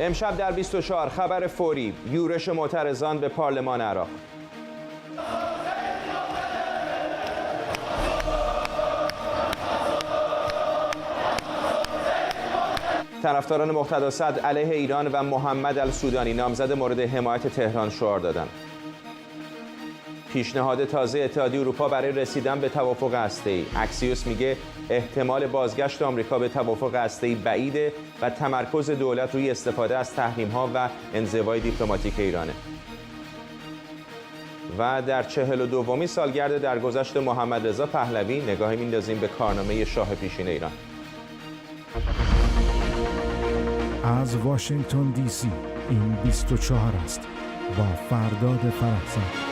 امشب در 24 خبر فوری یورش معترضان به پارلمان عراق. طرفداران مقتدا صدر علیه ایران و محمد السودانی نامزد مورد حمایت تهران شعار دادند. پیشنهاد تازه اتحادیه اروپا برای رسیدن به توافق هسته‌ای. اکسیوس میگه احتمال بازگشت آمریکا به توافق هسته‌ای بعیده و تمرکز دولت روی استفاده از تحریم‌ها و انزوای دیپلماتیک ایرانه. و در 42مین سالگرد درگذشت محمد رضا پهلوی نگاهی میندازیم به کارنامه شاه پیشین ایران. از واشنگتن دی سی این 24 است با فرداد فرحزاد.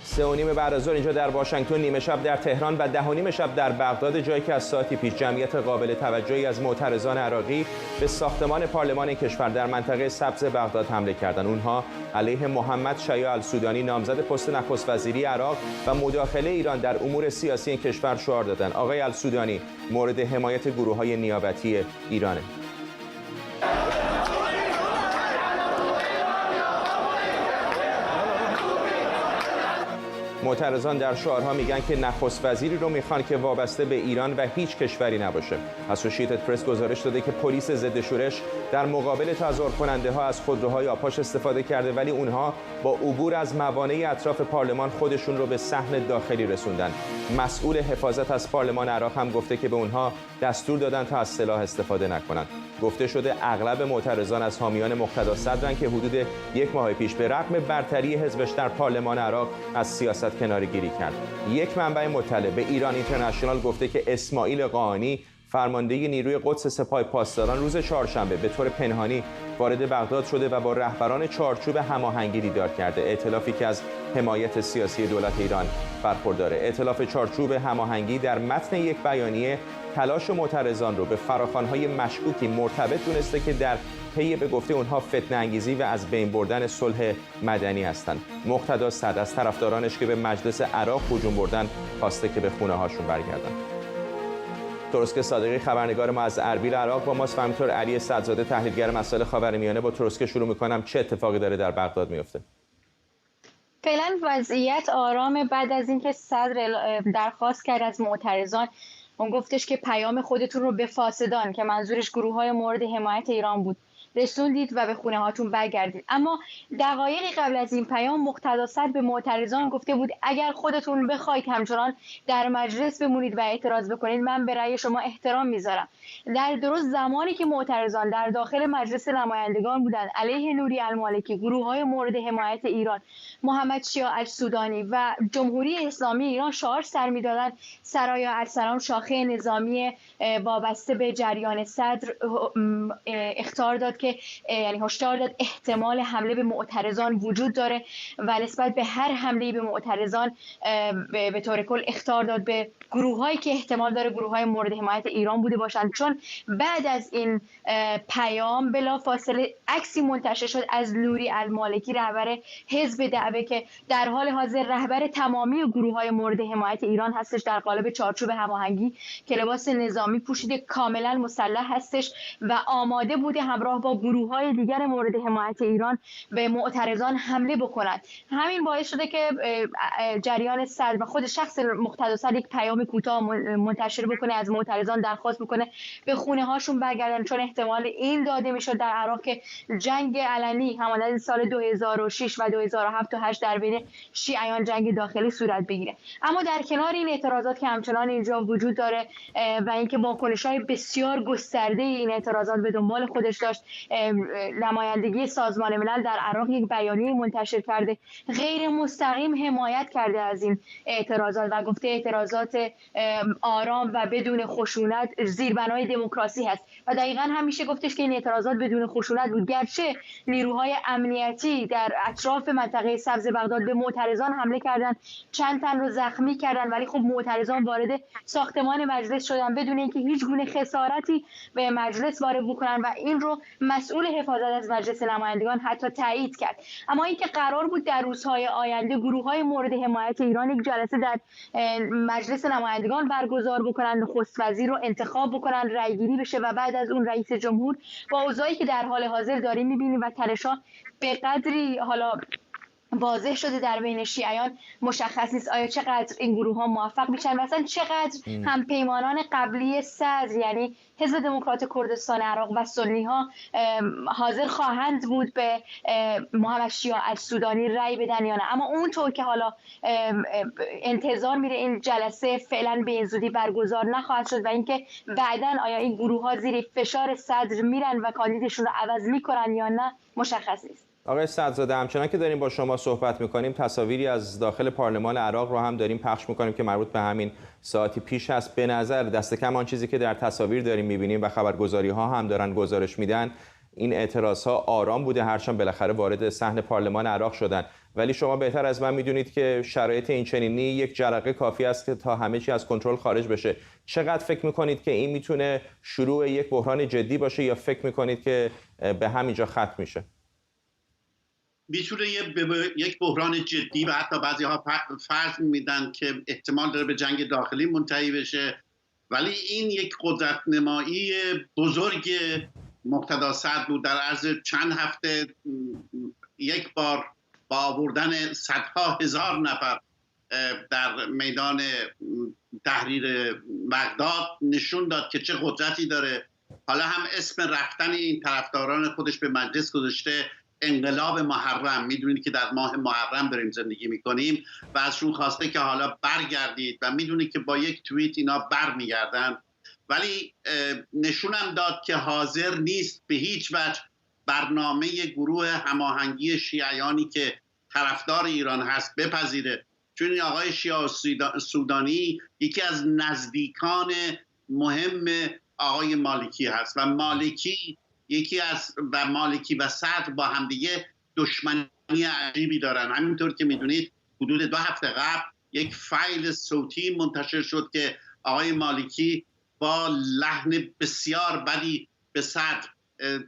3:30 بعد از ظهر اینجا در واشنگتن، نیمه شب در تهران و 10:30 شب در بغداد، جایی که از ساعتی پیش جمعیت قابل توجهی از معترضان عراقی به ساختمان پارلمان کشور در منطقه سبز بغداد حمله کردند. اونها علیه محمد شیاع السودانی نامزد پست نخست وزیری عراق و مداخله ایران در امور سیاسی این کشور شعار دادند. آقای السودانی مورد حمایت گروه‌های نیابتی ایرانه. معترضان در شعارها میگن که نخست وزیری رو میخوان که وابسته به ایران و هیچ کشوری نباشه. اسوشییتد پرس گزارش داده که پلیس ضد شورش در مقابل تظاهر کننده ها از خودروهای آپاش استفاده کرده، ولی اونها با عبور از موانع اطراف پارلمان خودشون رو به صحن داخلی رسوندن. مسئول حفاظت از پارلمان عراق هم گفته که به اونها دستور دادن تا از سلاح استفاده نکنن. گفته شده اغلب معترضان از حامیان مقتدا صدرن که حدود 1 ماه پیش به رغم برتری حزبش در پارلمان عراق از سیاست کناره‌گیری کرد. یک منبع مطلع به ایران اینترنشنال گفته که اسماعیل قاآنی فرمانده نیروی قدس سپاه پاسداران روز چهارشنبه به طور پنهانی وارد بغداد شده و با رهبران چارچوب هماهنگی دیدار کرده. ائتلافی که از حمایت سیاسی دولت ایران برخورداره. ائتلاف چارچوب هماهنگی در متن یک بیانیه تلاش معترضان رو به فراخوان‌های مشکوکی مرتبط دونسته که در پی به گفته اونها فتنه انگیزی و از بین بردن صلح مدنی هستند. مقتدا صدر از طرفدارانش که به مجلس عراق هجوم بردن خواسته که به خونه هاشون برگردن. تروسک صادقی خبرنگار ما از اربیل عراق با ماست و همینطور علی صدزاده تحلیلگر مسائل خاورمیانه. با تروسک شروع می‌کنم. چه اتفاقی داره در بغداد میفته؟ فعلا وضعیت آرام بعد از اینکه صدر درخواست کرد از معترضان. اون گفتش که پیام خودتون رو به فاسدان، که منظورش گروه‌های مورد حمایت ایران بود، رسوندید و به خونه هاتون برگردید. اما دقایقی قبل از این پیام مقتدا صدر به معترضان گفته بود اگر خودتون بخواید همچنان در مجلس بمونید و اعتراض بکنید، من به رأی شما احترام میذارم. در درست زمانی که معترضان در داخل مجلس نمایندگان بودند علیه نوری المالکی، گروه‌های مورد حمایت ایران، محمد شیاع السودانی و جمهوری اسلامی ایران شعار سر می‌دادند، سرایا ارسلان شاخه نظامی وابسته به جریان صدر اخطار داد که یعنی هشدار داد احتمال حمله به معترضان وجود داره و نسبت به هر حمله به معترضان به طور کل اخطار داد به گروه‌هایی که احتمال داره گروه‌های مورد حمایت ایران بوده باشند. چون بعد از این پیام بلافاصله عکسی منتشر شد از نوری المالکی، رهبر حزب دعوه، که در حال حاضر رهبر تمامی گروه‌های مورد حمایت ایران هستش، در قالب چارچوب هماهنگی که لباس نظامی پوشیده، کاملا مسلح هستش و آماده بوده همراه با گروه‌های دیگر مورد حمایت ایران به معترضان حمله بکنند. همین باعث شده که جریان صدر و خود شخص مقتدا صدر یک پیام کوتاه منتشر بکنه، از معترضان درخواست بکنه به خونه هاشون برگردن، چون احتمال این داده میشد در عراق که جنگ علنی همانند سال 2006 و 2007 و 8 در بین شیعیان جنگ داخلی صورت بگیره. اما در کنار این اعتراضات که همچنان اینجا وجود داره و اینکه واکنش‌های بسیار گسترده این اعتراضات به دنبال خودش داشت، نمایندگی سازمان ملل در عراق یک بیانیه منتشر کرده، غیر مستقیم حمایت کرده از این اعتراضات و گفته اعتراضات آرام و بدون خشونت زیربنای دموکراسی هست و دقیقاً همیشه گفتش که این اعتراضات بدون خشونت بود. گرچه نیروهای امنیتی در اطراف منطقه سبز بغداد به معترضان حمله کردند، چند تن رو زخمی کردند، ولی خب معترضان وارد ساختمان مجلس شدن بدون اینکه هیچ گونه خسارتی به مجلس وارد بکنن و این رو مسئول حفاظت از مجلس نمایندگان حتی تایید کرد. اما اینکه قرار بود در روزهای آینده گروه‌های مورد حمایت ایران یک جلسه در مجلس نمایندگان برگزار بکنن، نخست وزیر رو انتخاب بکنن، رأیگیری بشه و بعد از اون رئیس جمهور، با اوضاعی که در حال حاضر داریم می‌بینیم و تنش‌ها به قدری حالا واضح شده در بین شیعیان، مشخص نیست آیا چقدر این گروه ها موفق میشن و اصلا چقدر هم پیمانان قبلی صدر یعنی حزب دموکرات کردستان عراق و سنی ها حاضر خواهند بود به محمد شیاع السودانی رأی بدن یا نه. اما اونطور که حالا انتظار میره این جلسه فعلا به این زودی برگزار نخواهد شد و اینکه بعداً آیا این گروه ها زیر فشار صدر میرن و کاندیدشون رو عوض میکنن یا نه مشخص نیست. آقای صدرزاده، همچنان که داریم با شما صحبت میکنیم تصاویری از داخل پارلمان عراق رو هم داریم پخش میکنیم که مربوط به همین ساعتی پیش هست. به نظر دست کم آن چیزی که در تصاویر داریم میبینیم و خبرگزاری ها هم دارن گزارش میدن، این اعتراض ها آرام بوده، هرچند بالاخره وارد صحن پارلمان عراق شدن. ولی شما بهتر از من میدونید که شرایط این چنینی یک جرقه کافی است که تا همه چی از کنترل خارج بشه. چقدر فکر میکنید که این میتونه شروع یک بحران جدی باشه یا فکر میکنید که به همینجا ختم میشه؟ میتونه یک بحران جدی و حتی بعضی ها فرض میدن که احتمال داره به جنگ داخلی منتهی بشه، ولی این یک قدرت نمایی بزرگ مقتدا صدر بود. در عرض چند هفته یک بار با آوردن صدها هزار نفر در میدان تحریر بغداد نشون داد که چه قدرتی داره. حالا هم اسم رفتن این طرفداران خودش به مجلس گذاشته انقلاب محرم. میدونید که در ماه محرم داریم زندگی میکنیم و ازشون خواسته که حالا برگردید و میدونید که با یک توییت اینا برمیگردن، ولی نشونم داد که حاضر نیست به هیچ وجه برنامه گروه هماهنگی شیعیانی که طرفدار ایران هست بپذیره. چون این آقای شیعه سودانی یکی از نزدیکان مهم آقای مالکی هست و مالکی مالکی و صدر با همدیگه دشمنی عجیبی دارن. همینطور که میدونید حدود 2 هفته قبل یک فایل صوتی منتشر شد که آقای مالکی با لحن بسیار بدی به صدر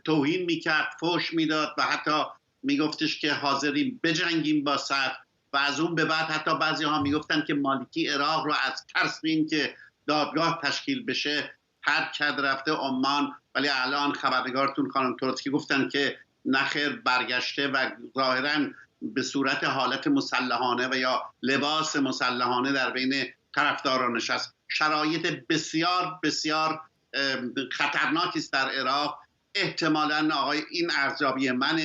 توهین میکرد، فحش میداد و حتی میگفتش که حاضریم بجنگیم با صدر و از اون به بعد حتی بعضی ها میگفتن که مالکی عراق رو از ترس این که دادگاه تشکیل بشه ترک کرد رفته عمان، ولی الان خبرنگارتون خانم تورسکی گفتن که نخیر برگشته و ظاهراً به صورت حالت مسلحانه و یا لباس مسلحانه در بین طرفدارانش است. شرایط بسیار بسیار خطرناکی است در عراق. احتمالاً این ارزیابی من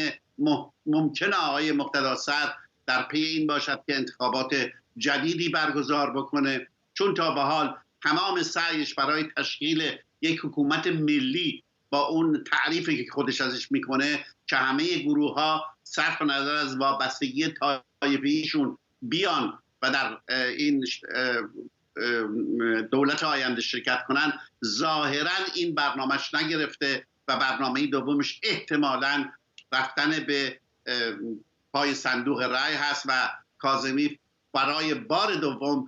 ممکنه آقای مقتدا صدر در پی این باشد که انتخابات جدیدی برگزار بکنه، چون تا به حال تمام سعیش برای تشکیل یک حکومت ملی با اون تعریفی که خودش ازش میکنه که همه گروه ها صرف نظر از وابستگی طایفیشون بیان و در این دولت آینده شرکت کنن، ظاهرا این برنامهش نگرفته و برنامه دومش احتمالاً رفتن به پای صندوق رای هست و کاظمی برای بار دوم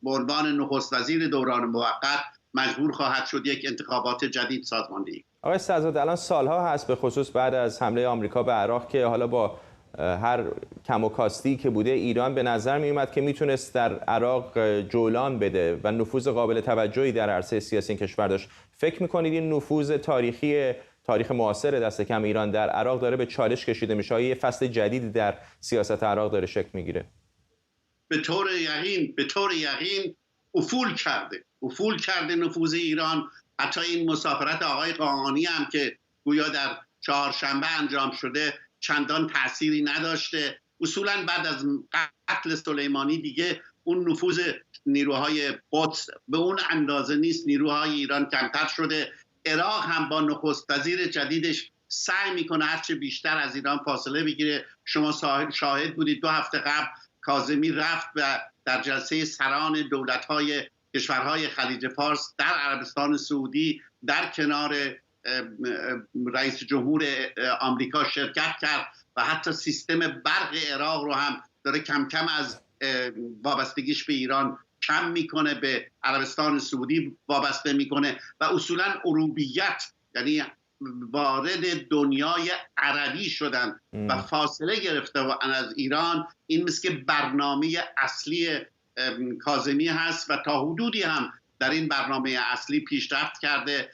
به عنوان نخست وزیر دوران موقت مجبور خواهد شد یک انتخابات جدید سازماندهی. آقای صدرزاده، الان سالها هست به خصوص بعد از حمله آمریکا به عراق که حالا با هر کم و کاستی که بوده ایران به نظر می اومد که میتونست در عراق جولان بده و نفوذ قابل توجهی در عرصه سیاسی این کشور داشت. فکر میکنید این نفوذ تاریخ معاصر دست کم ایران در عراق داره به چالش کشیده میشه؟ یه فصل جدیدی در سیاست عراق داره شکل میگیره؟ به طور یقین افول کرده نفوذ ایران. حتی این مسافرت آقای قاآنی هم که گویا در چهارشنبه انجام شده چندان تأثیری نداشته. اصولا بعد از قتل سلیمانی دیگه اون نفوذ نیروهای قدس به اون اندازه نیست. نیروهای ایران کمتر شده. عراق هم با نخست وزیر جدیدش سعی میکنه هرچه بیشتر از ایران فاصله بگیره. شما شاهد بودید 2 هفته قبل کاظمی رفت و در جلسه سران دولت‌های کشورهای خلیج فارس در عربستان سعودی در کنار رئیس جمهور آمریکا شرکت کرد و حتی سیستم برق عراق رو هم داره کم کم از وابستگیش به ایران کم میکنه، به عربستان سعودی وابسته میکنه و اصولا اروبیت، یعنی وارد دنیای عربی شدن و فاصله گرفته از ایران، این مثل که برنامه اصلی کاظمی هست و تا حدودی هم در این برنامه اصلی پیشرفت کرده.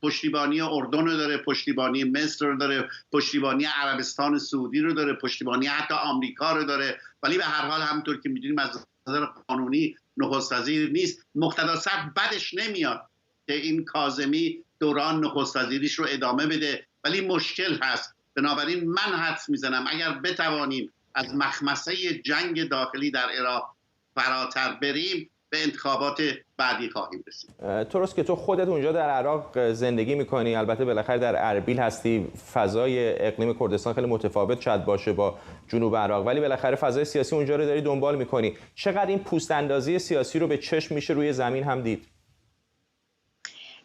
پشتیبانی اردن رو داره، پشتیبانی مصر رو داره، پشتیبانی عربستان سعودی رو داره، پشتیبانی حتی آمریکا رو داره، ولی به هر حال همونطور که می‌دونیم از نظر قانونی نخست وزیر نیست. مقتدا صدر بدش نمیاد که این کاظمی دوران نخست وزیریش رو ادامه بده، ولی مشکل هست. بنابراین من حدس میزنم اگر بتوانیم از مخمسه جنگ داخلی در عراق فراتر بریم، به انتخابات بعدی خواهیم رسید. درست که تو خودت اونجا در عراق زندگی میکنی، البته بالاخره در اربیل هستی، فضای اقلیم کردستان خیلی متفاوت شاید باشه با جنوب عراق، ولی بالاخره فضای سیاسی اونجا رو داری دنبال میکنی. چقدر این پوست اندازی سیاسی رو به چشم میشه روی زمین هم دید؟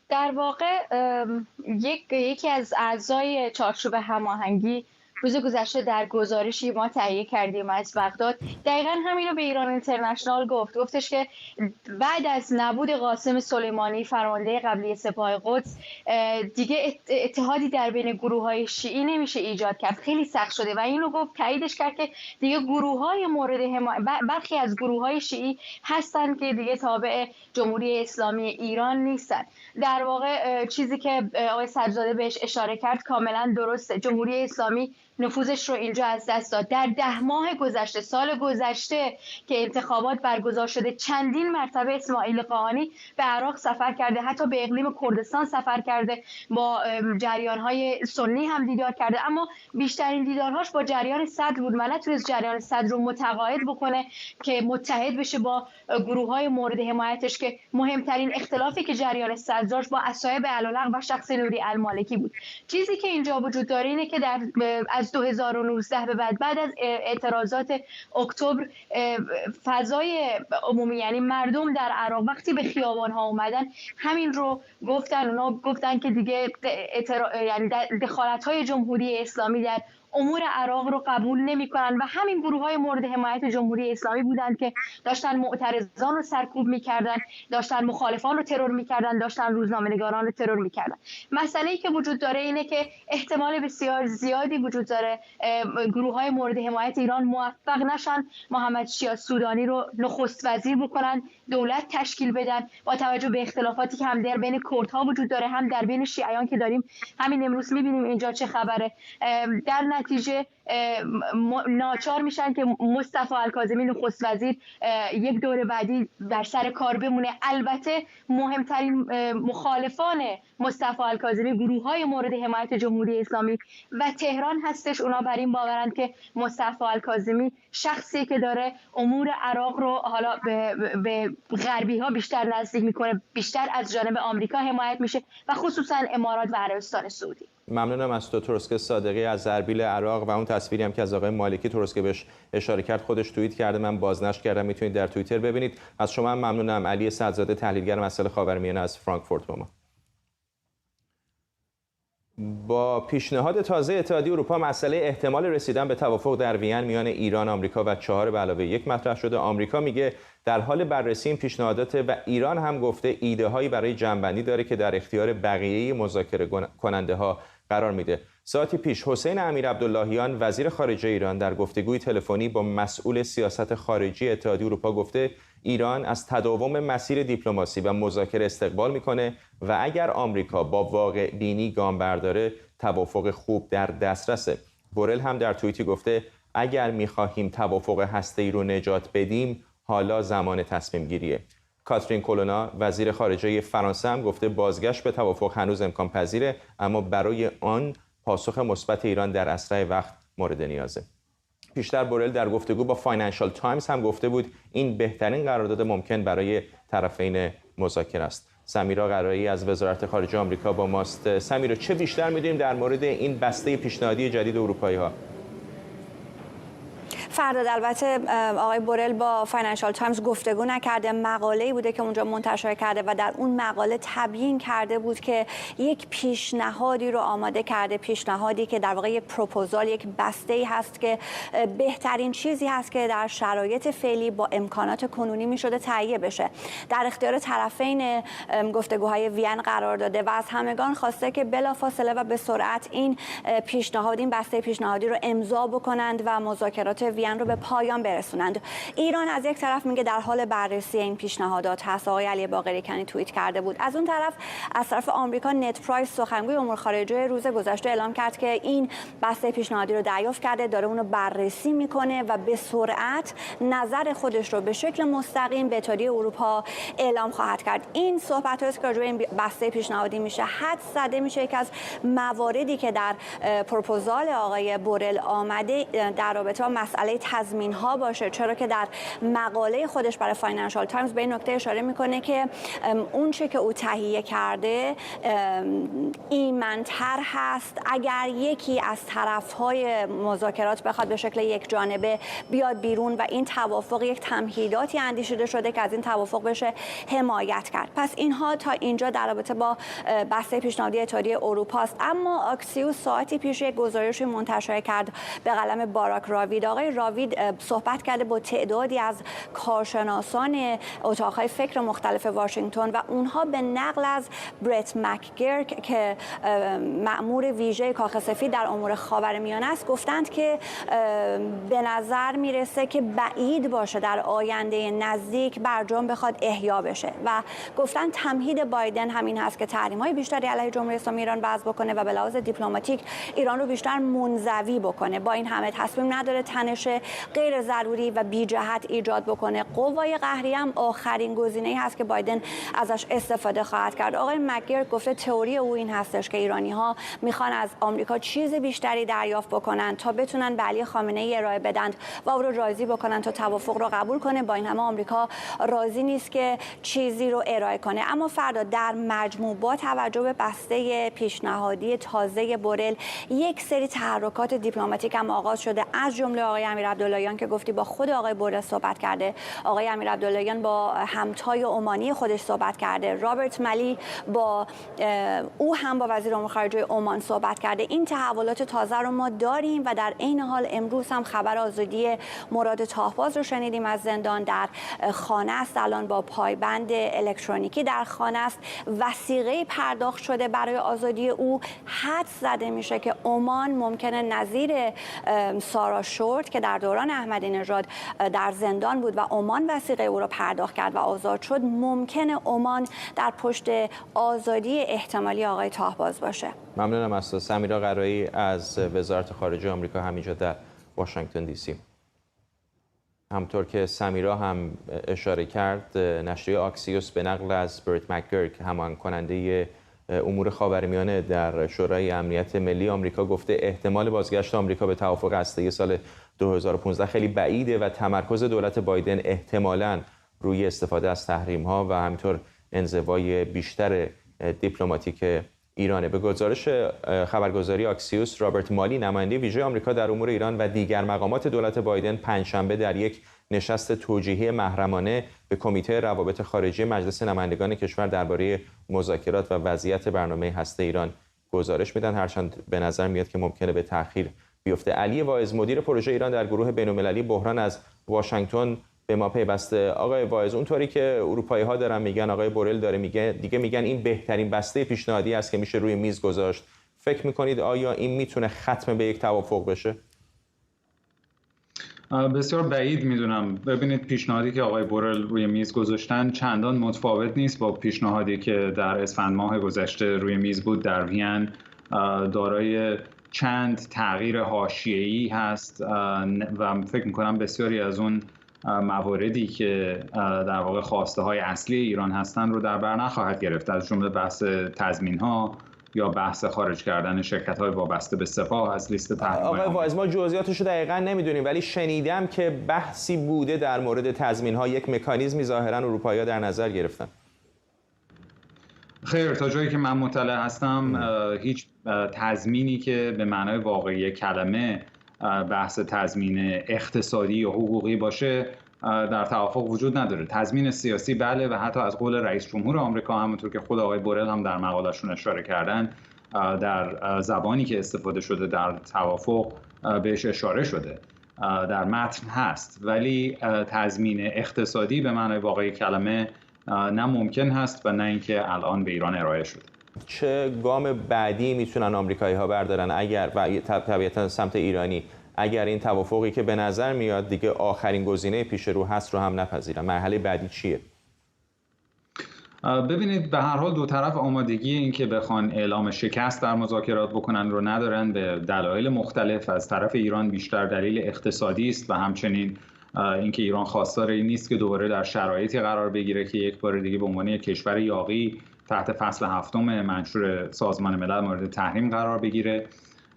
در واقع یکی از اعضای چارچوب هماهنگی روز گذشته در گزارشی ما تهیه کردیم از بغداد دقیقاً همین رو به ایران اینترنشنال گفتش که بعد از نبود قاسم سلیمانی فرمانده قبلی سپاه قدس دیگه اتحادی در بین گروه‌های شیعی نمیشه ایجاد کرد، خیلی سخت شده و اینو گفت، تاییدش کرد که دیگه گروه‌های مورد حمایت، برخی از گروه‌های شیعی هستن که دیگه تابع جمهوری اسلامی ایران نیستن. در واقع چیزی که آقای سجاده بهش اشاره کرد کاملا درسته. جمهوری اسلامی نفوذش رو اینجا از دست داد. در 10 ماه گذشته، سال گذشته که انتخابات برگزار شده، چندین مرتبه اسماعیل قائنی به عراق سفر کرده، حتی به اقلیم کردستان سفر کرده، با جریان‌های سنی هم دیدار کرده، اما بیشترین دیدارهاش با جریان صدر بود. من نتونست جریان صدر رو متقاعد بکنه که متحد بشه با گروه‌های مورد حمایتش، که مهمترین اختلافی که جریان صدر داشت با اصحاب علالق و شخص نوری المالکی بود. چیزی که اینجا وجود داره اینه که از 2019 به بعد از اعتراضات اکتبر فضای عمومی، یعنی مردم در عراق وقتی به خیابان‌ها اومدن همین رو گفتن. اونا گفتن که دیگه یعنی دخالت‌های جمهوری اسلامی در امور عراق رو قبول نمی‌کنن و همین گروه‌های مورد حمایت جمهوری اسلامی بودند که داشتن معترضان رو سرکوب می‌کردن، داشتن مخالفان رو ترور می‌کردن، داشتن روزنامه‌نگاران رو ترور می‌کردن. مسئله‌ای که وجود داره اینه که احتمال بسیار زیادی وجود داره گروه‌های مورد حمایت ایران موفق نشن محمد شیعه سودانی رو نخست وزیر بکنن، دولت تشکیل بدن، با توجه به اختلافاتی که هم در بین کردها وجود داره، هم در بین شیعیان که داریم همین امروز می‌بینیم اینجا چه خبره. در نتیجه ناچار میشن که مصطفی الکاظمی نخست وزیر یک دوره بعدی در سر کار بمونه. البته مهمترین مخالفان مصطفی الکاظمی گروه‌های مورد حمایت جمهوری اسلامی و تهران هستش. اونا بر این باورند که مصطفی الکاظمی شخصی که داره امور عراق رو حالا به غربی ها بیشتر نزدیک میکنه، بیشتر از جانب آمریکا حمایت میشه و خصوصا امارات و عربستان سعودی. ممنونم از تو ترسک صادقی از اربیل عراق و اون تصویری هم که از آقای مالکی ترسک بهش اشاره کرد خودش توییت کرده، من بازنشر کردم، میتونید در توییتر ببینید. از شما هم ممنونم. علی سعدزاده تحلیلگر مسائل خاورمیانه از فرانکفورت با ما. با پیشنهاد تازه اتحادیه اروپا مسئله احتمال رسیدن به توافق در وین میان ایران، آمریکا و 4+1 مطرح شده. آمریکا میگه در حال بررسی این پیشنهادات و ایران هم گفته ایده هایی برای جمع‌بندی داره که در اختیار بقیه مذاکره کننده ها قرار میده. ساعتی پیش حسین امیرعبداللهیان وزیر خارجه ایران در گفتگوی تلفنی با مسئول سیاست خارجی اتحادیه اروپا گفته ایران از تداوم مسیر دیپلماسی و مذاکره استقبال میکنه و اگر آمریکا با واقع بینی گام برداره توافق خوب در دسترسه. بورل هم در توییتی گفته اگر میخواهیم توافق هسته‌ای رو نجات بدیم حالا زمان تصمیم گیریه. کاترین کولونا وزیر خارجه فرانسه هم گفته بازگشت به توافق هنوز امکان پذیره، اما برای آن پاسخ مثبت ایران در اسرع وقت مورد نیازه. پیشتر بورل در گفتگو با فاینانشال تایمز هم گفته بود این بهترین قرارداد ممکن برای طرفین مذاکره است. سمیرا قرایی از وزارت خارجه آمریکا با ماست. سمیرا، چه بیشتر می‌دونیم در مورد این بسته پیشنهادی جدید اروپایی‌ها؟ فرداد البته آقای بورل با فاینانشال تایمز گفتگو نکرده، مقاله‌ای بوده که اونجا منتشر کرده و در اون مقاله تبیین کرده بود که یک پیشنهادی رو آماده کرده، پیشنهادی که در واقع یک پروپوزال، یک بسته‌ای هست که بهترین چیزی هست که در شرایط فعلی با امکانات کنونی می‌شده تهیه بشه. در اختیار طرفین گفتگوهای وین قرار داده و از همگان خواسته که بلافاصله و به سرعت این پیشنهاد، این بسته پیشنهادی رو امضا بکنند و مذاکرات وین رو به پایان برسونند. ایران از یک طرف میگه در حال بررسی این پیشنهادات هست. آقای علی باقری کنی توییت کرده بود. از اون طرف از طرف آمریکا نت پرایس سخنگوی امور خارجه روز گذشته اعلام کرد که این بسته پیشنهادی رو دریافت کرده، داره اون رو بررسی میکنه و به سرعت نظر خودش رو به شکل مستقیم به اتحادیه اروپا اعلام خواهد کرد. این صحبت‌هایی که راجع به این بسته پیشنهادی میشه حد زده میشه یکی از مواردی که در پروپوزال آقای بورل آمده در رابطه با مسئله تضمین‌ها باشه، چرا که در مقاله خودش برای فاینانشال تایمز به این نکته اشاره میکنه که اون چه که او تهیه کرده ایمن‌تر هست اگر یکی از طرف‌های مذاکرات بخواد به شکل یک جانبه بیاد بیرون و این توافق یک تمهیداتی اندیشیده شده که از این توافق بشه حمایت کرد. پس اینها تا اینجا در رابطه با بسته پیشنهادی اتحادیه اروپا است. اما آکسیوس ساعتی پیش یک گزارشی منتشر کرد به قلم باراک راوید. آقای راوید صحبت کرده با تعدادی از کارشناسان اتاق‌های فکر مختلف واشنگتن و اونها به نقل از برت مکگرک که مأمور ویژه کاخ سفید در امور خاورمیانه است گفتند که به نظر میرسه که بعید باشه در آینده نزدیک برجام بخواد احیا بشه و گفتن تمهید بایدن همین هست که تحریم‌های بیشتری علیه جمهوری اسلامی ایران وضع بکنه و به لحاظ دیپلماتیک ایران رو بیشتر منزوی بکنه. با این همه تصمیم نداره تنش غیر ضروری و بی جهت ایجاد بکنه. قوای قهری هم آخرین گزینه‌ای هست که بایدن ازش استفاده خواهد کرد. آقای مکگرک گفته تئوری او این هستش که ایرانی‌ها میخوان از آمریکا چیز بیشتری دریافت بکنن تا بتونن به علی خامنه‌ای ارائه بدن و او رو راضی بکنن تا توافق رو قبول کنه. با این همه آمریکا راضی نیست که چیزی رو ارائه کنه. اما فردا در مجموع با توجه به بسته پیشنهادی تازه بورل یک سری تحرکات دیپلماتیک هم آغاز شده، از جمله آقای امیرعبداللهیان که گفتی با خود آقای بورل صحبت کرده. آقای امیرعبداللهیان با همتای عمانی خودش صحبت کرده. رابرت ملی با او هم با وزیر امور خارجه عمان صحبت کرده. این تحولات تازه رو ما داریم و در عین حال امروز هم خبر آزادی مراد طاهباز رو شنیدیم از زندان. در خانه است، الان با پایبند الکترونیکی در خانه است. وثیقه پرداخت شده برای آزادی او. حدس زده میشه که عمان ممکنه نظیر سارا شورت که در دوران احمدی نژاد در زندان بود و عمان وثیقه او را پرداخت کرد و آزاد شد، ممکنه عمان در پشت آزادی احتمالی آقای طاهباز باشه. ممنونم از تو سمیرا قرایی از وزارت خارجه آمریکا همینجا در واشنگتن دی سی. همطور که سمیرا هم اشاره کرد، نشریه آکسیوس به نقل از برت مکگرک همان کننده امور خاورمیانه در شورای امنیت ملی آمریکا گفته احتمال بازگشت آمریکا به توافق هسته‌ای سال 2015 خیلی بعیده و تمرکز دولت بایدن احتمالاً روی استفاده از تحریم‌ها و همینطور انزوای بیشتر دیپلماتیک ایرانه. به گزارش خبرگزاری آکسیوس، رابرت مالی نماینده ویژه آمریکا در امور ایران و دیگر مقامات دولت بایدن پنجشنبه در یک نشست توجیهی محرمانه به کمیته روابط خارجی مجلس نمایندگان کشور درباره مذاکرات و وضعیت برنامه هسته ایران گزارش میدن، هرچند به نظر میاد که ممکنه به تأخیر بیفته. علی واعظ مدیر پروژه ایران در گروه بین‌المللی بحران از واشنگتن به ما پیوسته. آقای واعظ، اونطوری که اروپایی‌ها دارن میگن، آقای بورل داره میگه، دیگه میگن این بهترین بسته پیشنهادی است که میشه روی میز گذاشت. فکر میکنید آیا این میتونه ختم به یک توافق بشه؟ بسیار بعید میدونم. ببینید پیشنهادی که آقای بورل روی میز گذاشتن چندان متفاوت نیست با پیشنهادی که در اسفند ماه گذشته روی میز بود در وین. دارای چند تغییر حاشیه‌ای هست و فکر میکنم بسیاری از اون مواردی که در واقع خواسته های اصلی ایران هستن رو در بر نخواهد گرفت، از جمله بحث تضمین‌ها یا بحث خارج کردن شرکت‌های وابسته به سپاه از لیست تحریم‌های. آقای واعظ، ما جزئیاتش رو دقیقاً نمیدونیم، ولی شنیدم که بحثی بوده در مورد تضمین‌ها، یک مکانیزمی ظاهراً اروپایی‌ها در نظر گرفتن. خیر، تا جایی که من مطلع هستم هیچ تضمینی که به معنای واقعی کلمه بحث تضمین اقتصادی یا حقوقی باشه در توافق وجود نداره. تضمین سیاسی بله، و حتی از قول رئیس جمهور آمریکا همونطور که خود آقای بورل هم در مقالهشون اشاره کردن، در زبانی که استفاده شده در توافق بهش اشاره شده، در متن هست، ولی تضمین اقتصادی به معنای واقعی کلمه نه ممکن هست و نه اینکه الان به ایران ارائه شده. چه گام بعدی میتونن آمریکایی‌ها بردارن اگر، و طبیعتاً سمت ایرانی، اگر این توافقی که به نظر میاد دیگه آخرین گزینه پیش رو هست رو هم نپذیرن؟ مرحله بعدی چیه؟ ببینید، به هر حال دو طرف آمادگی این که بخوان اعلام شکست در مذاکرات بکنن رو ندارن، به دلایل مختلف. از طرف ایران بیشتر دلیل اقتصادی است و همچنین اینکه ایران خواستار این نیست که دوباره در شرایطی قرار بگیره که یک بار دیگه به عنوان یک کشور یاغی تحت فصل 7 منشور سازمان ملل مورد تحریم قرار بگیره.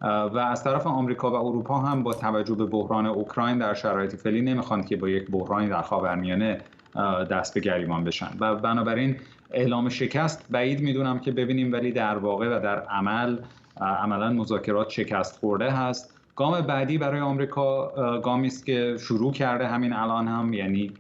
و از طرف آمریکا و اروپا هم با توجه به بحران اوکراین در شرایط فعلی نمیخوان که با یک بحرانی در خاورمیانه دست به گریبان بشن و بنابراین اعلام شکست بعید میدونم که ببینیم، ولی در واقع و در عملا مذاکرات شکست خورده هست. گام بعدی برای آمریکا گامی است که شروع کرده همین الان هم، یعنی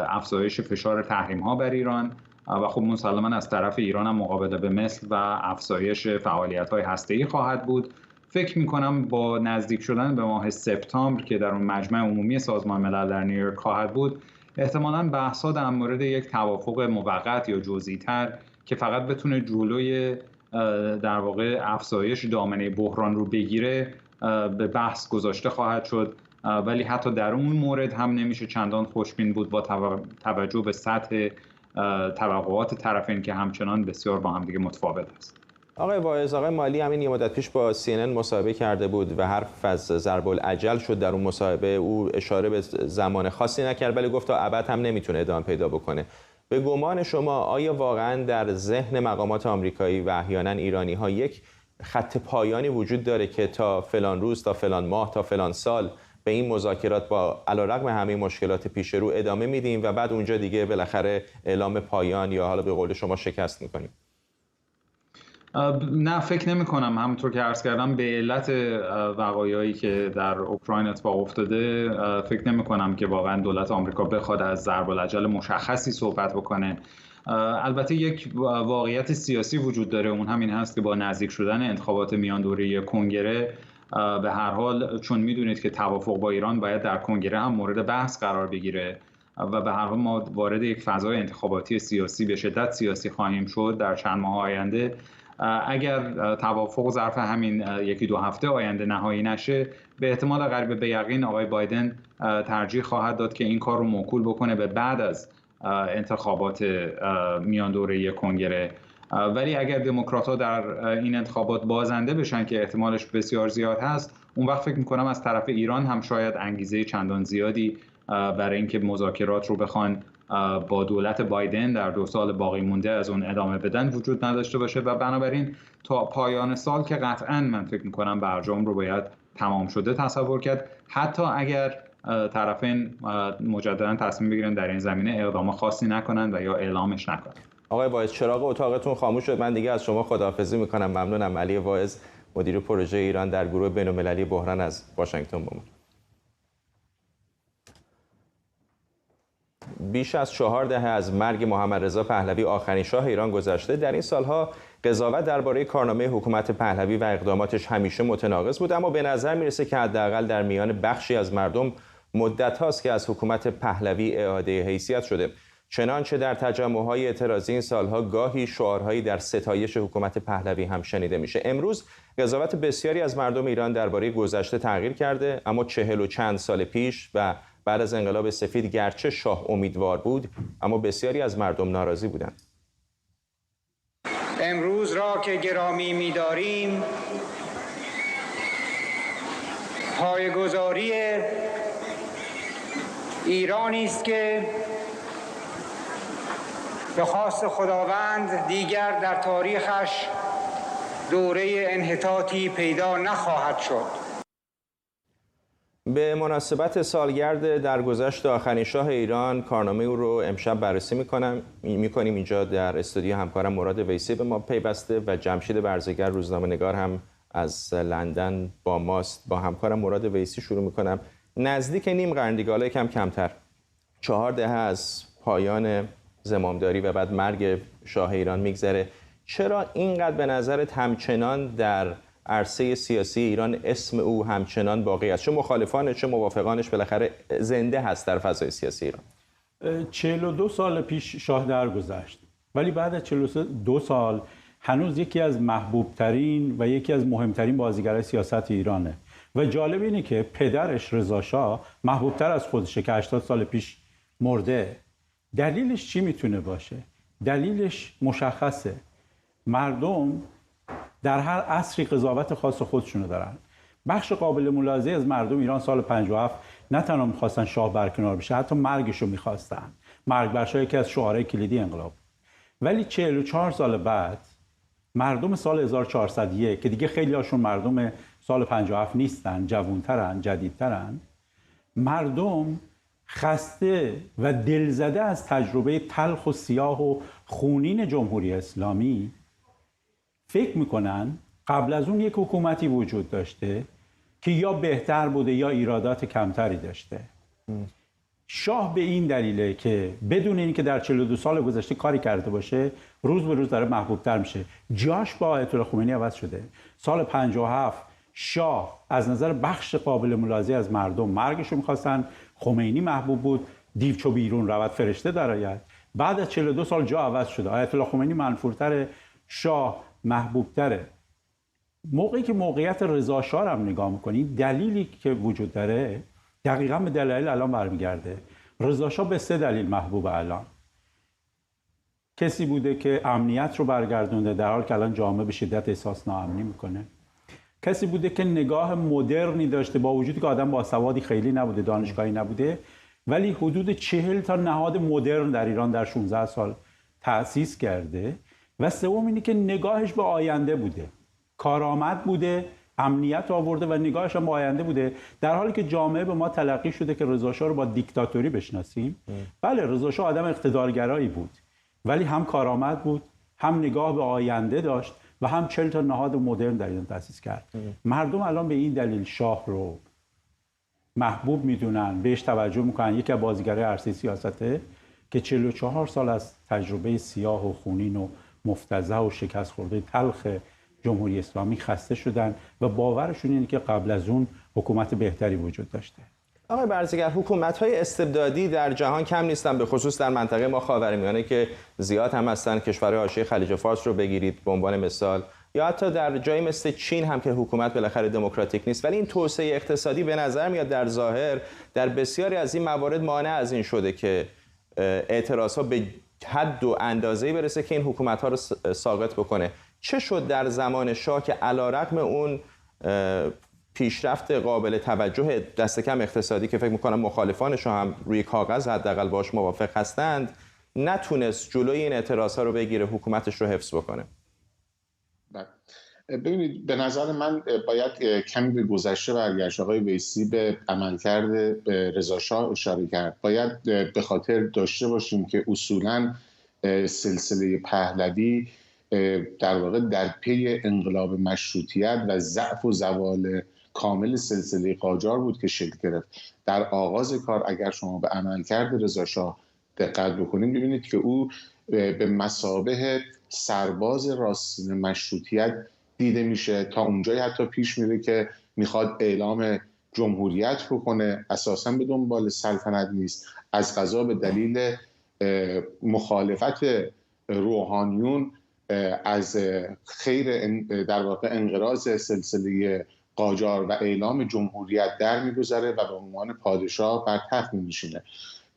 افزایش فشار تحریم ها بر ایران و خب مسلماً از طرف ایران هم مقابله به مثل و افزایش فعالیت های هسته‌ای خواهد بود. فکر می‌کنم با نزدیک شدن به ماه سپتامبر که در اون مجمع عمومی سازمان ملل در نیویورک خواهد بود، احتمالاً بحث‌ها در مورد یک توافق موقت یا جزئی‌تر که فقط بتونه جلوی در واقع افزایش دامنه بحران رو بگیره به بحث گذاشته خواهد شد، ولی حتی در اون مورد هم نمیشه چندان خوشبین بود با توجه به سطح توقعات طرفین که همچنان بسیار با هم دیگه متفاوت است. آقای واعظ، آقای مالی همین یه مدت پیش با CNN مصاحبه کرده بود و حرف از ضرب العجل شد در اون مصاحبه. او اشاره به زمان خاصی نکرد، ولی گفت تا ابد هم نمیتونه ادامه پیدا بکنه. به گمان شما آیا واقعا در ذهن مقامات آمریکایی و احیانا ایرانی ها یک خط پایانی وجود داره که تا فلان روز، تا فلان ماه، تا فلان سال به این مذاکرات با علیرغم همه مشکلات پیش رو ادامه میدیم و بعد اونجا دیگه بالاخره اعلام پایان یا حالا به قول شما شکست میکنیم؟ نه، فکر نمی کنم. همونطور که عرض کردم به علت وقایعی که در اوکراین اتفاق افتاده فکر نمی کنم که واقعا دولت آمریکا بخواد از ضرب العجل مشخصی صحبت بکنه. البته یک واقعیت سیاسی وجود داره، اون همین هست که با نزدیک شدن انتخابات میان دوره کنگره، به هر حال چون میدونید که توافق با ایران باید در کنگره هم مورد بحث قرار بگیره و به هر حال ما وارد یک فضای انتخاباتی سیاسی به شدت سیاسی خواهیم شد در چند ماه آینده. اگر توافق ظرف همین یکی دو هفته آینده نهایی نشه، به احتمال قریب به یقین آقای بایدن ترجیح خواهد داد که این کار رو موکول بکنه به بعد از انتخابات میان دوره کنگره. ولی اگر دموکرات‌ها در این انتخابات بازنده بشن که احتمالش بسیار زیاد هست، اون وقت فکر می‌کنم از طرف ایران هم شاید انگیزه چندان زیادی برای اینکه مذاکرات رو بخوان با دولت بایدن در 2 سال باقی مونده از اون ادامه بدن وجود نداشته باشه و بنابراین تا پایان سال که قطعاً من فکر می‌کنم برجام رو باید تمام شده تصور کرد، حتی اگر طرفین مجددا تصمیم بگیرن در این زمینه اقدام خاصی نکنن و یا اعلامش نکنن. آقای واعظ، چراغ اتاقتون خاموش شد. من دیگه از شما خداحافظی میکنم. ممنونم. علی واعظ، مدیر پروژه ایران در گروه بین‌المللی بحران از واشنگتن بود. بیش از 4 دهه از مرگ محمد رضا پهلوی آخرین شاه ایران گذشته. در این سالها قضاوت درباره کارنامه حکومت پهلوی و اقداماتش همیشه متناقض بود، اما به نظر میرسه که حداقل در میان بخشی از مردم مدت هاست که از حکومت پهلوی اعاده حیثیت شده. چنانچه در تجمع‌های اعتراضی این سالها گاهی شعارهایی در ستایش حکومت پهلوی هم شنیده میشه. امروز قضاوت بسیاری از مردم ایران درباره گذشته تغییر کرده، اما 40 و چند سال پیش و بعد از انقلاب سفید گرچه شاه امیدوار بود، اما بسیاری از مردم ناراضی بودند. امروز را که گرامی می‌داریم، پایه‌گذاری ایرانی است که به خواست خداوند دیگر در تاریخش دوره انحطاطی پیدا نخواهد شد. به مناسبت سالگرد درگذشت آخرین شاه ایران کارنامه او رو امشب بررسی میکنیم. اینجا در استودیو همکارم مراد ویسی به ما پیوسته و جمشید برزگر روزنامه‌نگار هم از لندن با ماست. با همکارم مراد ویسی شروع میکنم. نزدیک نیم قرن دیگه، حالا یکم کمتر، 4 دهه از پایان زمامداری و بعد مرگ شاه ایران میگذره. چرا اینقدر به نظرت همچنان در عرصه سیاسی ایران اسم او همچنان باقی است؟ چه مخالفانش چه موافقانش بالاخره زنده هست در فضای سیاسی ایران؟ 42 سال پیش شاه درگذشت، ولی بعد از 42 سال هنوز یکی از محبوب ترین و یکی از مهمترین بازیگرای سیاست ایرانه. و جالب اینه که پدرش رضا شاه محبوب تر از خودشه که 80 سال پیش مرده. دلیلش چی میتونه باشه؟ دلیلش مشخصه. مردم در هر عصری قضاوت خاص خودشونو دارن. بخش قابل ملاحظه از مردم ایران سال 57 نه تنها میخواستن شاه برکنار بشه، حتی مرگشو میخواستن. مرگ بر شاه یکی از شعارهای کلیدی انقلاب. ولی 44 سال بعد مردم سال 1401 که دیگه خیلی هاشون مردم سال 57 نیستن، جوانترن، جدیدترن، مردم خسته و دلزده از تجربه تلخ و سیاه و خونین جمهوری اسلامی فکر میکنن قبل از اون یک حکومتی وجود داشته که یا بهتر بوده یا ایرادات کمتری داشته. شاه به این دلیله که بدون اینکه در 42 سال گذشته کاری کرده باشه روز به روز داره محبوبتر میشه. جاش با آیت الله خمینی عوض شده. سال 57 شاه از نظر بخش قابل ملاحظه از مردم مرگشو میخواستن، خمینی محبوب بود، دیو چو بیرون رود فرشته درآید. بعد از 42 سال جا عوض شده، آیت الله خمینی منفورتره، شاه محبوبتره. موقعی که موقعیت رضا شاه هم نگاه میکنید، دلیلی که وجود داره دقیقاً به دلایل الان برمیگرده. رضا شاه به 3 دلیل محبوب الان. کسی بوده که امنیت رو برگردونده در حالی که الان جامعه به شدت احساس ناامنی میکنه. کسی بوده که نگاه مدرنی داشته، با وجودی که آدم باسوادی خیلی نبوده، دانشگاهی نبوده، ولی حدود 40 تا نهاد مدرن در ایران در 16 سال تأسیس کرده. و سوم اینه که نگاهش به آینده بوده، کارآمد بوده، امنیت آورده و نگاهش هم به آینده بوده، در حالی که جامعه به ما تلقی شده که رضا شاه رو با دیکتاتوری بشناسیم. بله، رضا شاه آدم اقتدارگرایی بود، ولی هم کارآمد بود، هم نگاه به آینده داشت و هم 40 تا نهاد مدرن در ایران تأسیس کرد. مردم الان به این دلیل شاه رو محبوب میدونن، بهش توجه میکنن. یکی از بازیگرای عرصه سیاسته که 44 سال از تجربه سیاه و خونین و مفتضح و شکست خورده تلخ جمهوری اسلامی خسته شدن و باورشون اینه که قبل از اون حکومت بهتری وجود داشته. آقای برزگر، حکومت‌های استبدادی در جهان کم نیستن، به خصوص در منطقه ما خاورمیانه که زیاد هم هستن. کشورهای حاشیه خلیج فارس رو بگیرید به عنوان مثال، یا حتی در جایی مثل چین هم که حکومت بالاخره دموکراتیک نیست. ولی این توسعه اقتصادی به نظر میاد در ظاهر در بسیاری از این موارد مانع از این شده که اعتراضها به حد و اندازه‌ای برسه که این حکومت‌ها رو ساقط بکنه. چه شد در زمان شاه که علیرغم اون پیشرفت قابل توجه دست کم اقتصادی که فکر می‌کنم مخالفانش هم روی کاغذ حداقل باش موافق هستند، نتونست جلوی این اعتراض‌ها رو بگیره، حکومتش رو حفظ بکنه؟ ببینید، به نظر من باید کمی به گذشته برگشت. آقای ویسی به عملکرد رضا شاه اشاره کرد. باید به خاطر داشته باشیم که اصولاً سلسله پهلوی در واقع در پی انقلاب مشروطیت و ضعف و زوال کامل سلسله قاجار بود که شکل گرفت. در آغاز کار اگر شما به عملکرد رضا شاه دقت بکنید ببینید که او به مثابه سرباز راستین مشروطیت دیده میشه، تا اونجایی حتی پیش میره که میخواد اعلام جمهوریت بکنه، اساساً به دنبال سلطنت نیست. از قضا به دلیل مخالفت روحانیون از خیر در واقع انقراض سلسله قاجار و اعلام جمهوریت در میگذره و به عنوان پادشاه بر تخت می‌نشینه.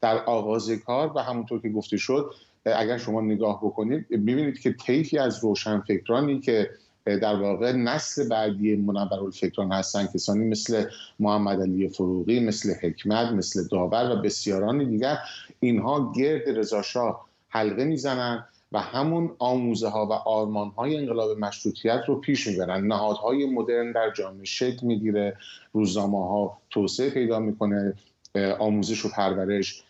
در آغاز کار و همونطور که گفته شد، اگر شما نگاه بکنید ببینید که طیفی از روشنفکرانی که در واقع نسل بعدی منورالفکران هستن، کسانی مثل محمد علی فروغی، مثل حکمت، مثل داور و بسیاران دیگر، اینها گرد رضا شاه حلقه میزنن و همون آموزه ها و آرمان های انقلاب مشروطیت رو پیش میبرن. نهادهای مدرن در جامعه شکل میگیره، روزنامه ها توسعه پیدا میکنه، آموزش و پرورش،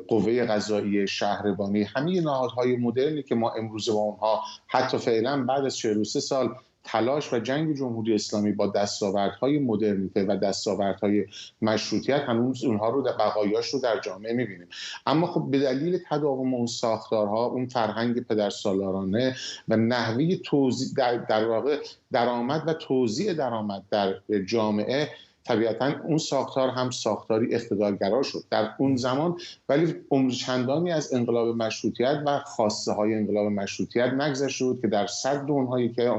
قوه قضاییه، شهربانی، همه نهادهای مدرنی که ما امروز با اونها حتی فعلا بعد از 43 سال تلاش و جنگ جمهوری اسلامی با دستاوردهای مدرنیته و دستاوردهای مشروطیت هنوز اونها رو در بقایاش رو در جامعه می‌بینیم. اما خب به دلیل تداوم اون ساختارها، اون فرهنگ پدرسالارانه و نحوه توزیع در واقع درآمد و توزیع درآمد در جامعه، طبیعتاً اون ساختار هم ساختاری اقتدارگرا شد در اون زمان. ولی عمر چندانی از انقلاب مشروطیت و خواسته های انقلاب مشروطیت نگذشته بود که در صد اونهایی که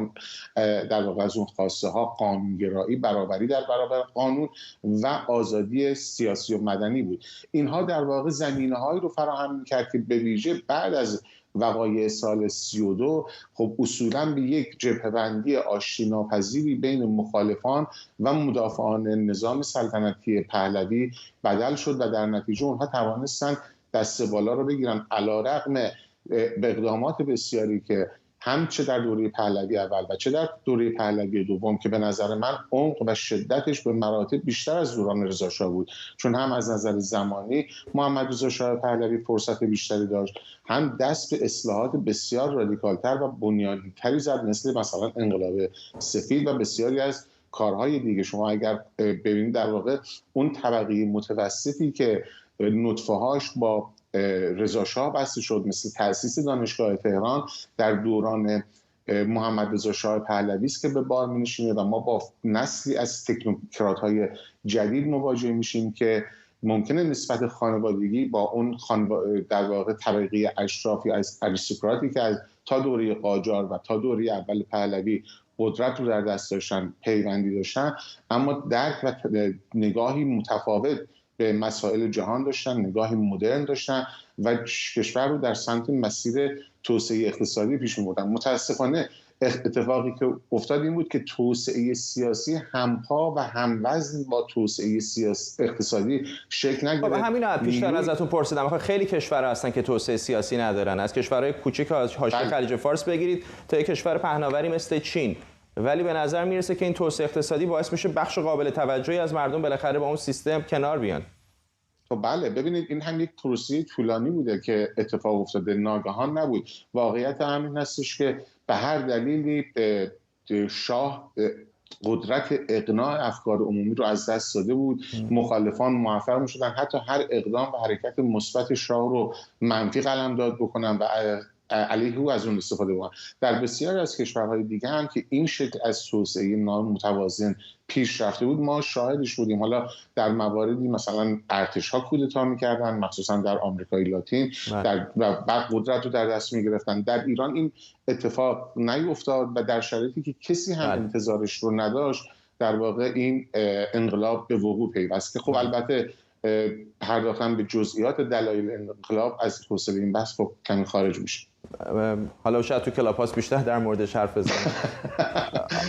در واقع از اون خواسته ها قانونگرایی، برابری در برابر قانون و آزادی سیاسی و مدنی بود. اینها در واقع زمینه‌هایی رو فراهم می‌کرد که به ویژه بعد از وقایع سال 32 خب اصولاً به یک جبهه‌بندی آشتی‌ناپذیری بین مخالفان و مدافعان نظام سلطنتی پهلوی بدل شد و در نتیجه اونها توانستند دست بالا رو بگیرن، علی‌رغم به اقدامات بسیاری که هم چه در دوره پهلوی اول و چه در دوره پهلوی دوم که به نظر من عمق و شدتش به مراتب بیشتر از دوران رضاشاه بود، چون هم از نظر زمانی محمد رضا شاه پهلوی فرصت بیشتری داشت، هم دست به اصلاحات بسیار رادیکالتر و بنیادی‌تری زد، مثلا انقلاب سفید و بسیاری از کارهای دیگه. شما اگر ببینید در واقع اون طبقه متوسطی که نطفه‌هاش با رضاشاه بسته شد، مثل تأسیس دانشگاه تهران در دوران محمد رضا شاه پهلوی است که به بار می‌نشینه و ما با نسلی از تکنوکرات‌های جدید مواجه میشیم که ممکنه نسبت خانوادگی با اون در واقع طبقه اشراف یا اریستوکراتی که از تا دوره قاجار و تا دوره اول پهلوی قدرت رو در دست داشتن پیوندی داشتن، اما درک و نگاهی متفاوت به مسائل جهان داشتن، نگاهی مدرن داشتن و کشور رو در سمت مسیر توسعه اقتصادی پیش می‌بردن. متاسفانه اتفاقی که افتاد این بود که توسعه سیاسی همپا و هموزن با توسعه اقتصادی شکل نگرفت. همین پیشتر ازتون پرسیدم، خیلی کشورها هستن که توسعه سیاسی ندارن، از کشورهای کوچیک حاشیه خلیج فارس بگیرید تا یک کشور پهناوری مثل چین، ولی به نظر میرسه که این توسعه اقتصادی باعث میشه بخش قابل توجهی از مردم بالاخره با اون سیستم کنار بیان. خب بله، ببینید این هم یک پروسه طولانی بوده که اتفاق افتاده، ناگهان نبود. واقعیت همین هستش که به هر دلیلی شاه قدرت اقناع افکار عمومی رو از دست داده بود. مخالفان موفق می‌شدن حتی هر اقدام و حرکت مثبت شاه رو منفی قلمداد بکنن و علیه او از اون استفاده بکنن. در بسیاری از کشورهای دیگه هم که این شکل از توسعه نامتوازن پیش رفته بود ما شاهدش بودیم. حالا در مواردی مثلا ارتش‌ها کودتا می‌کردن، مخصوصا در آمریکای لاتین، و بعد قدرت رو در دست می‌گرفتن. در ایران این اتفاق نیفتاد و در شرایطی که کسی هم انتظارش رو نداشت در واقع این انقلاب به وقوع پیوست که خب البته پرداختن به جزئیات دلایل انقلاب از حوصله این بحث خب کمی خارج میشه. حالا شاید تو کلاپاس بیشتر در موردش حرف بزنیم.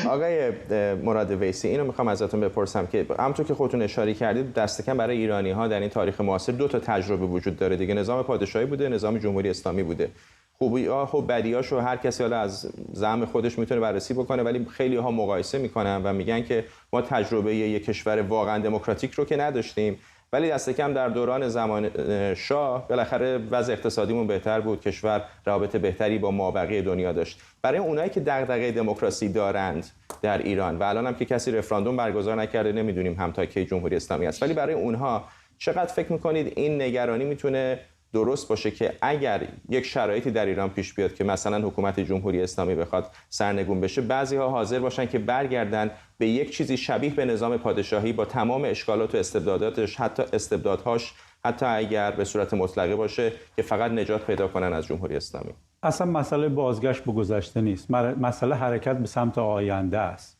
آقای مراد ویسی، اینو میخوام ازتون بپرسم که همونطور که خودتون اشاره کردید دست کم برای ایرانی‌ها در این تاریخ معاصر دو تا تجربه وجود داره دیگه، نظام پادشاهی بوده، نظام جمهوری اسلامی بوده. خوبی‌ها و بدی‌هاشو هر کسی حالا از زعم خودش میتونه بررسی بکنه، ولی خیلی‌ها مقایسه میکنن و میگن که ما تجربه یک کشور واقعا دموکراتیک رو که نداشتیم، ولی دست کم در دوران زمان شاه بالاخره وضع اقتصادیمون بهتر بود، کشور روابط بهتری با مابقی دنیا داشت. برای اونایی که دغدغه دموکراسی دارند در ایران و الان هم که کسی رفراندوم برگزار نکرده، نمیدونیم هم تا کی جمهوری اسلامی است، ولی برای اونها چقدر فکر میکنید این نگرانی میتونه درست باشه که اگر یک شرایطی در ایران پیش بیاد که مثلا حکومت جمهوری اسلامی بخواد سرنگون بشه، بعضی‌ها حاضر باشن که برگردن به یک چیزی شبیه به نظام پادشاهی با تمام اشکالات و استبداداتش، حتی استبدادهاش، حتی اگر به صورت مطلقه باشه، که فقط نجات پیدا کنن از جمهوری اسلامی؟ اصلا مسئله بازگشت به گذشته نیست، مسئله حرکت به سمت آینده است.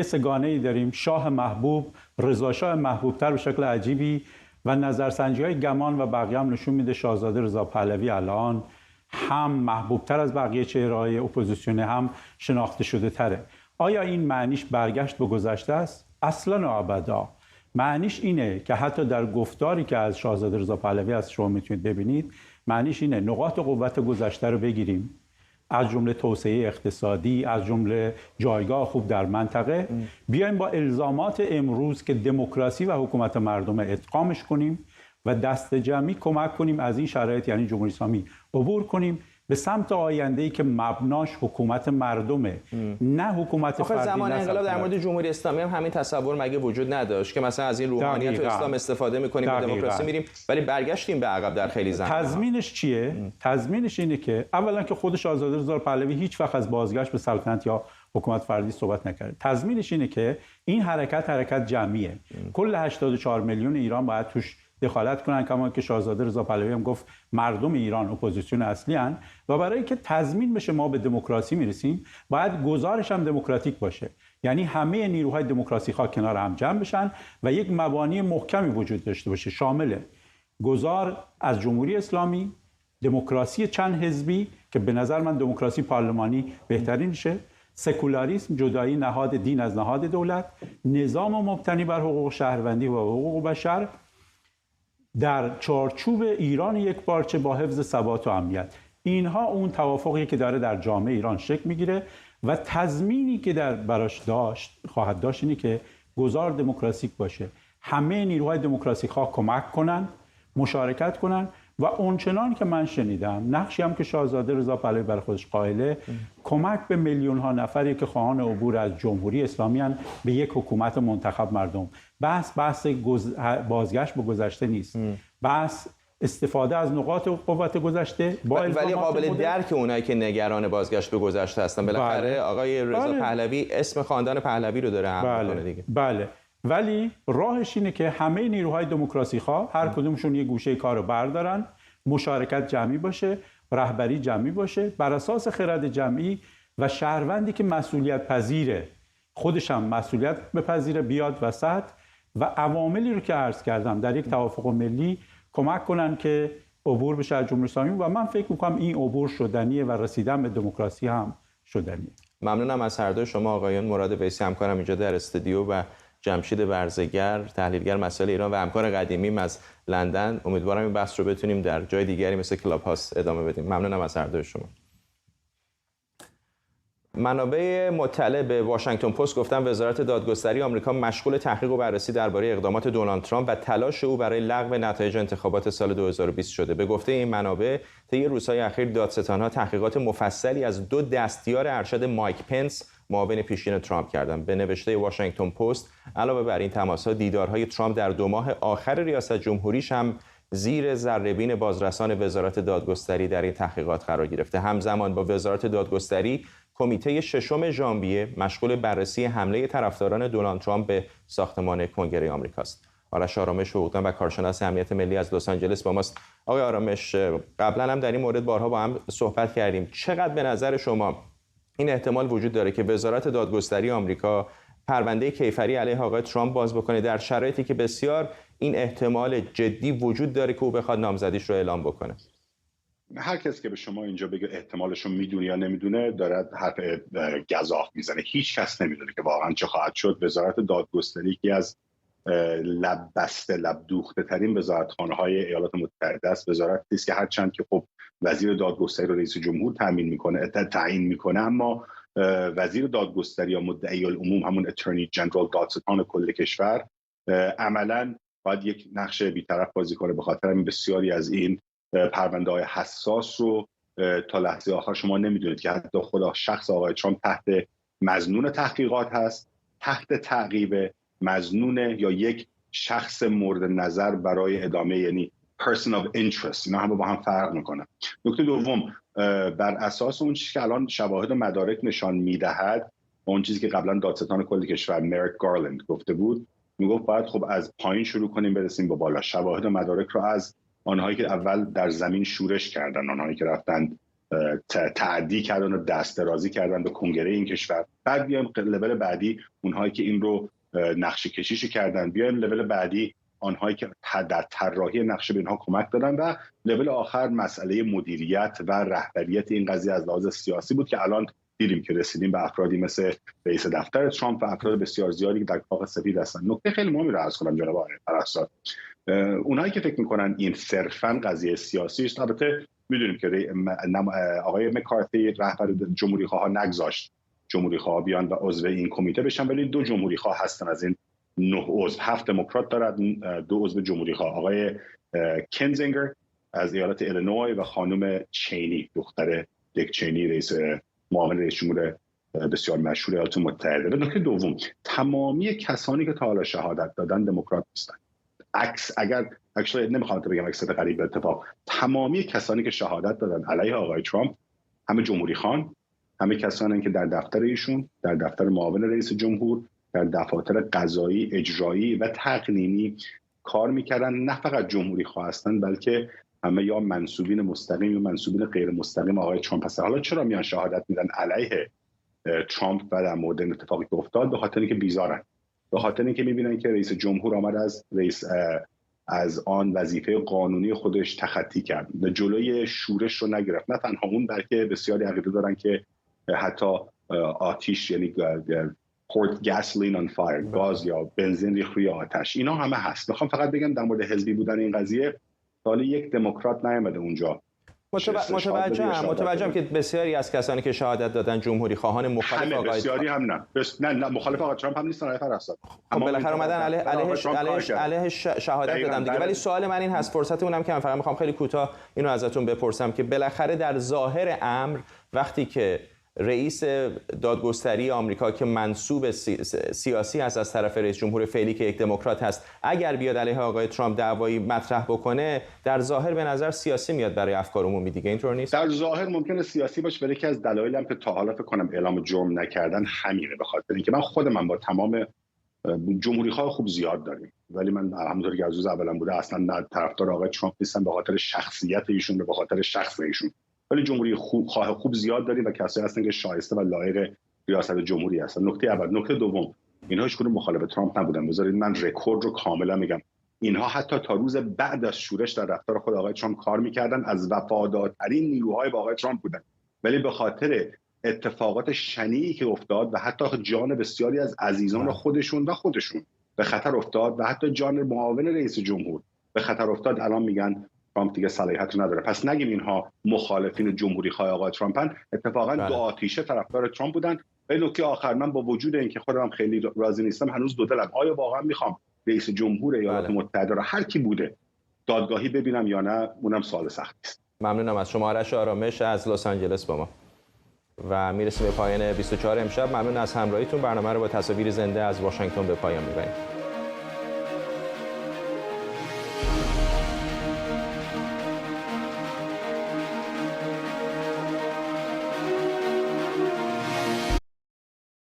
سگانه‌ای داریم: شاه محبوب، رضا شاه محبوبتر به شکل عجیبی، و نظرسنجی‌های گمان و بقیه هم نشون میده شاهزاده رضا پهلوی الان هم محبوبتر از بقیه چهره‌های اپوزیسیونی، هم شناخته شده تره. آیا این معنیش برگشت به گذشته است؟ اصلاً و ابدا. معنیش اینه که حتی در گفتاری که از شاهزاده رضا پهلوی از شما میتونید ببینید، معنیش اینه نقاط قوت گذشته رو بگیریم، از جمله توسعه اقتصادی، از جمله جایگاه خوب در منطقه، بیایم با الزامات امروز که دموکراسی و حکومت مردم ادغامش کنیم و دست جمعی کمک کنیم از این شرایط، یعنی جمهوری اسلامی، عبور کنیم به سمت آینده‌ای که مبناش حکومت مردمه، نه حکومت فردی. زمان انقلاب در مورد جمهوری اسلامی هم همین تصور مگه وجود نداشت که مثلا از این روحانیت و اسلام استفاده می‌کنیم به دموکراسی میریم، ولی برگشتیم به عقب در خیلی زمینه‌ها. تضمینش چیه؟ تضمینش اینه که اولا که خودش آزاد رضا پهلوی هیچ وقت از بازگشت به سلطنت یا حکومت فردی صحبت نکرده. تضمینش اینه که این حرکت جمعیه. کل 84 میلیون ایران باید توش دخالت کنن، کما که شاهزاده رضا پهلوی هم گفت مردم ایران اپوزیسیون اصلی ان و برای اینکه تضمین بشه ما به دموکراسی میرسیم باید گزارش هم دموکراتیک باشه، یعنی همه نیروهای دموکراسی خواه کنار هم جمع بشن و یک مبانی محکمی وجود داشته باشه، شامل گزار از جمهوری اسلامی، دموکراسی چند حزبی که به نظر من دموکراسی پارلمانی بهترینشه، سکولاریسم، جدایی نهاد دین از نهاد دولت، نظام مبتنی بر حقوق شهروندی و حقوق بشر در چارچوب ایران یکپارچه با حفظ ثبات و امنیت. اینها اون توافقی که داره در جامعه ایران شکل میگیره و تضمینی که در براش خواهد داشت اینه که گزار دموکراتیک باشه، همه نیروهای دموکراسی خواه کمک کنن، مشارکت کنن و اونچنان که من شنیدم نقشی هم که شاهزاده رضا پهلوی برای خودش قائله، کمک به میلیون ها نفری که خواهان عبور از جمهوری اسلامی ان به یک حکومت منتخب مردم. بحث بازگشت به گذشته نیست، بحث استفاده از نقاط قوت گذشته ولی قابل درک اونایی که نگران بازگشت به گذشته هستن. بالاخره آقای رضا پهلوی اسم خاندان پهلوی رو داره هم میکنه دیگه. بله، ولی راهش اینه که همه نیروهای دموکراسی خواه هر کدومشون یه گوشه کار رو بردارن، مشارکت جمعی باشه، رهبری جمعی باشه، بر اساس خرد جمعی و شهروندی که مسئولیت پذیره خودش هم مسئولیت بپذیره بیاد وسط و عواملی رو که عرض کردم در یک توافق ملی کمک کنن که عبور بشه از جمهوری اسلامی و من فکر می‌کنم این عبور شدنیه و رسیدن به دموکراسی هم شدنیه. ممنونم از هر دو شما آقایان. مراد ویسی همکارم اینجا در استودیو و جمشید ورزگر تحلیلگر مسائل ایران و همکار قدیمیم از لندن. امیدوارم این بحث رو بتونیم در جای دیگری مثل کلاب هاوس ادامه بدیم. ممنونم از هر دو شما. منابع مطلع به واشنگتن پست گفتن وزارت دادگستری آمریکا مشغول تحقیق و بررسی درباره اقدامات دونالد ترامپ و تلاش او برای لغو نتایج انتخابات سال 2020 شده. به گفته این منابع طی روزهای اخیر دادستان‌ها تحقیقات مفصلی از 2 دستیار ارشد مایک پنس معاون پیشین ترامپ کردند. به نوشته واشنگتن پست علاوه بر این تماس‌ها دیدارهای ترامپ در 2 ماه آخر ریاست جمهوریش هم زیر ذره‌بین بازرسان وزارت دادگستری در این تحقیقات قرار گرفته. همزمان با وزارت دادگستری کمیته 6 ژانویه مشغول بررسی حمله طرفداران دونالد ترامپ به ساختمان کنگره آمریکاست. آرش آرامش حقوقدان و کارشناس امنیت ملی از لس آنجلس با ماست. آقای آرامش، قبلا هم در این مورد بارها با هم صحبت کردیم. چقدر به نظر شما این احتمال وجود داره که وزارت دادگستری آمریکا پرونده کیفری علیه آقای ترامپ باز بکنه در شرایطی که بسیار این احتمال جدی وجود داره که او بخواد نامزدیش رو اعلام بکنه؟ هر کسی که به شما اینجا بگه احتمالش رو میدونه یا نمیدونه داره حرف گزاف میزنه. هیچ کس نمیدونه که واقعا چه خواهد شد. وزارت دادگستری یکی از لب بسته لب دوخته ترین وزارتخانه‌های ایالات متحده است. وزارتی است که هرچند که خب وزیر دادگستری رو رئیس جمهور تعیین میکنه اما وزیر دادگستری یا مدعی العموم همون اترنی جنرال دادستان کل کشور عملاً باید یک نقش بی‌طرف بازی کنه. به خاطر همین بسیاری از این پرونده‌های حساس رو تا لحظه آخر شما نمیدونید که حتی خود شخص آقای ترامپ تحت مظنون تحقیقات هست، تحت تعقیب، مظنون یا یک شخص مورد نظر برای ادامه، یعنی person of interest. اینا همه با هم فرق میکنن. نکته دوم، بر اساس اون چیزی که الان شواهد و مدارک نشان میدهد، اون چیزی که قبلا دادستان کل کشور مریک گارلند گفته بود، میگفت باید خب از پایین شروع کنیم برسیم به بالا. شواهد و مدارک رو از آنهایی که اول در زمین شورش کردن، آنهایی که رفتن تعدی کردن و دست درازی کردن به کنگره این کشور، بعد بیایم لول بعدی اونهایی که این رو نقشه کشیش کردن، بیایم لول بعدی آنهایی که در طراحی نقشه به اینها کمک دادن و لول آخر مسئله مدیریت و رهبریت این قضیه از لحاظ سیاسی بود که الان دیدیم که رسیدیم به افرادی مثل رئیس دفتر ترامپ و افراد بسیار زیادی که در کاخ سفید هستن. نکته خیلی مهمی رو عرض کنم جناب آقای پرستار، اونایی که فکر میکنن این صرفاً قضیه سیاسی است، البته میدونیم که آقای مکارتی رهبر جمهوری خواه نگذاشت جمهوری خواه بیان و عضو این کمیته بشن، ولی 2 جمهوری خواه هستن از این 9 عضو، 7 دموکرات دارد، 2 عضو جمهوری خواه، آقای کنزینگر از ایالت ایلینوی و خانم چینی، دختر دیک چینی، معاون رئیس جمهور بسیار مشهور ایالات متحده. و نکته دوم، تمامی کسانی که تا حالا شهادت دادن دموکرات نیستن. اگر نمیخوام بگم عکس قریب به اتفاق، تمامی کسانی که شهادت دادن علیه آقای ترامپ همه جمهوری خوان، همه کسانی که در دفتر ایشون، در دفتر معاون رئیس جمهور، در دفاتر قضایی، اجرایی و تقنینی کار میکردن، نه فقط جمهوری خواه هستن بلکه همه یا منسوبین مستقیم یا منسوبین غیر مستقیم آقای ترامپ هستن. حالا چرا میان شهادت میدن علیه ترامپ و در مورد اتفاقی که افتاد؟ به خاطر اینکه بیزارن، به خاطر اینکه میبینن که رئیس جمهور آمد از آن وظیفه قانونی خودش تخطی کرد و جلوی شورش رو نگرفت. نه تنها اون، بلکه بسیاری عقیده دارن که حتی آتش، یعنی poured gasoline on fire، گاز یا بنزین ریخت روی آتش، اینا همه هست. میخوام فقط بگم در مورد حزبی بودن این قضیه، حالا یک دموکرات نیامده اونجا. متوجهم که بسیاری از کسانی که شهادت دادن جمهوری خواهان مخالف آقای بسیاری هم نه مخالف آقای ترامپ هم نیستن. آقای فرستاد خب بالاخره اومدن علیه شهادت دادن دیگه. ولی سوال من این هست، فرصتمون هم که من فقط میخوام خیلی کوتاه اینو ازتون بپرسم که بالاخره در ظاهر امر وقتی که رئیس دادگستری آمریکا که منسوب سیاسی هست از طرف رئیس جمهور فعلی که یک دموکرات هست، اگر بیاد علیه آقای ترامپ دعوایی مطرح بکنه، در ظاهر به نظر سیاسی میاد برای افکار عمومی دیگه، اینطور نیست؟ در ظاهر ممکنه سیاسی باشه، ولی یکی از دلایلم که تا حالا فکر کنم اعلام جرم نکردن همینه، به خاطر اینکه من خودم با تمام جمهوری خواه خوب زیاد داریم، ولی من همونطور که از روز اولم بوده اصلا نه طرفدار آقای ترامپ نیستم به خاطر شخصیت ایشون، به خاطر شخص ایشون، ولی جمهوری خوب زیاد داریم و کسایی هستن که شایسته و لایق ریاست جمهوری هستن. نکته اول. نکته دوم، اینها هیچ کدوم مخالف ترامپ نبودن. بذارید من رکورد رو کاملا میگم، اینها حتی تا روز بعد از شورش در رفتار خود آقای ترامپ کار میکردن، از وفادارترین نیروهای با آقای ترامپ بودن، ولی به خاطر اتفاقات شنیعی که افتاد و حتی جان بسیاری از عزیزان خودشون به خطر افتاد و حتی جان معاون رئیس جمهور به خطر افتاد، الان میگن ترامپ دیگه صلاحیت رو نداره. پس نگیم اینها مخالفین جمهوری خواه آقای ترامپن، اتفاقا دو آتیشه طرفدار ترامپ بودن. ولی نکته آخر، من با وجود اینکه خودم خیلی راضی نیستم، هنوز دو دلم، آیا واقعا میخوام رئیس جمهور ایالات متحده رو هر کی بوده دادگاهی ببینم یا نه؟ اونم سوال سختی است. ممنونم از شما آرش آرامش از لس آنجلس با ما. و میرسیم به پایان 24 امشب. ممنون از همراهیتون. برنامه رو با تصاویر زنده از واشنگتن به پایان میبریم.